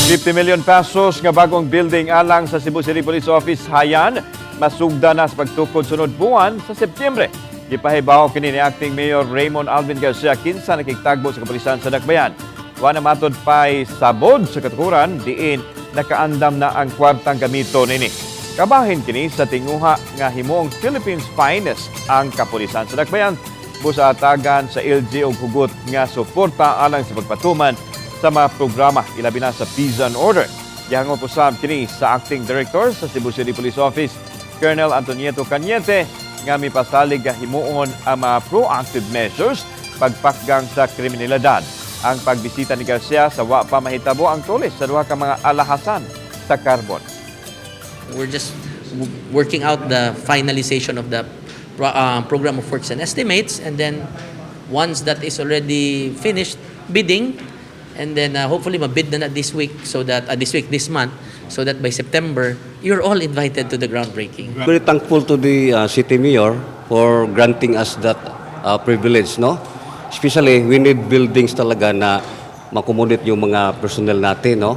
50 million pesos nga bagong building alang sa Cebu City Police Office hayan masugdan na sa pagtukod sunod buwan sa Septyembre. Gipahibawo kini ni Acting Mayor Raymond Alvin Garcia kinsa nakigtagbo sa kapolisan sa dakbayan. Wa na matud pay sabod sa katukoran diin nakaandam na ang kwartang gamiton nini. Kabahin kini sa tinguha nga himong Philippines finest ang kapolisan sa dakbayan. Busa atagan sa LG og hugot nga suporta alang sa pagpatuman sa mga programa ilabi na sa peace and order. Gihangop usab kini sa Acting Director sa Cebu City Police Office, Colonel Antonieto Cañete, nga mipasalig nga himuon ang mga proactive measures pagpakgang sa kriminalidad. Ang pagbisita ni Garcia sa wa pa mahitabo ang tulis sa duha ka mga alahasan sa carbon. We're just working out the finalization of the program of works and estimates, and then once that is already finished, bidding, and then hopefully mabid na this week, so that this month, so that by September you're all invited to the groundbreaking. Very thankful to the city mayor for granting us that privilege, no? Especially we need buildings talaga na makomodate yung mga personnel natin, no?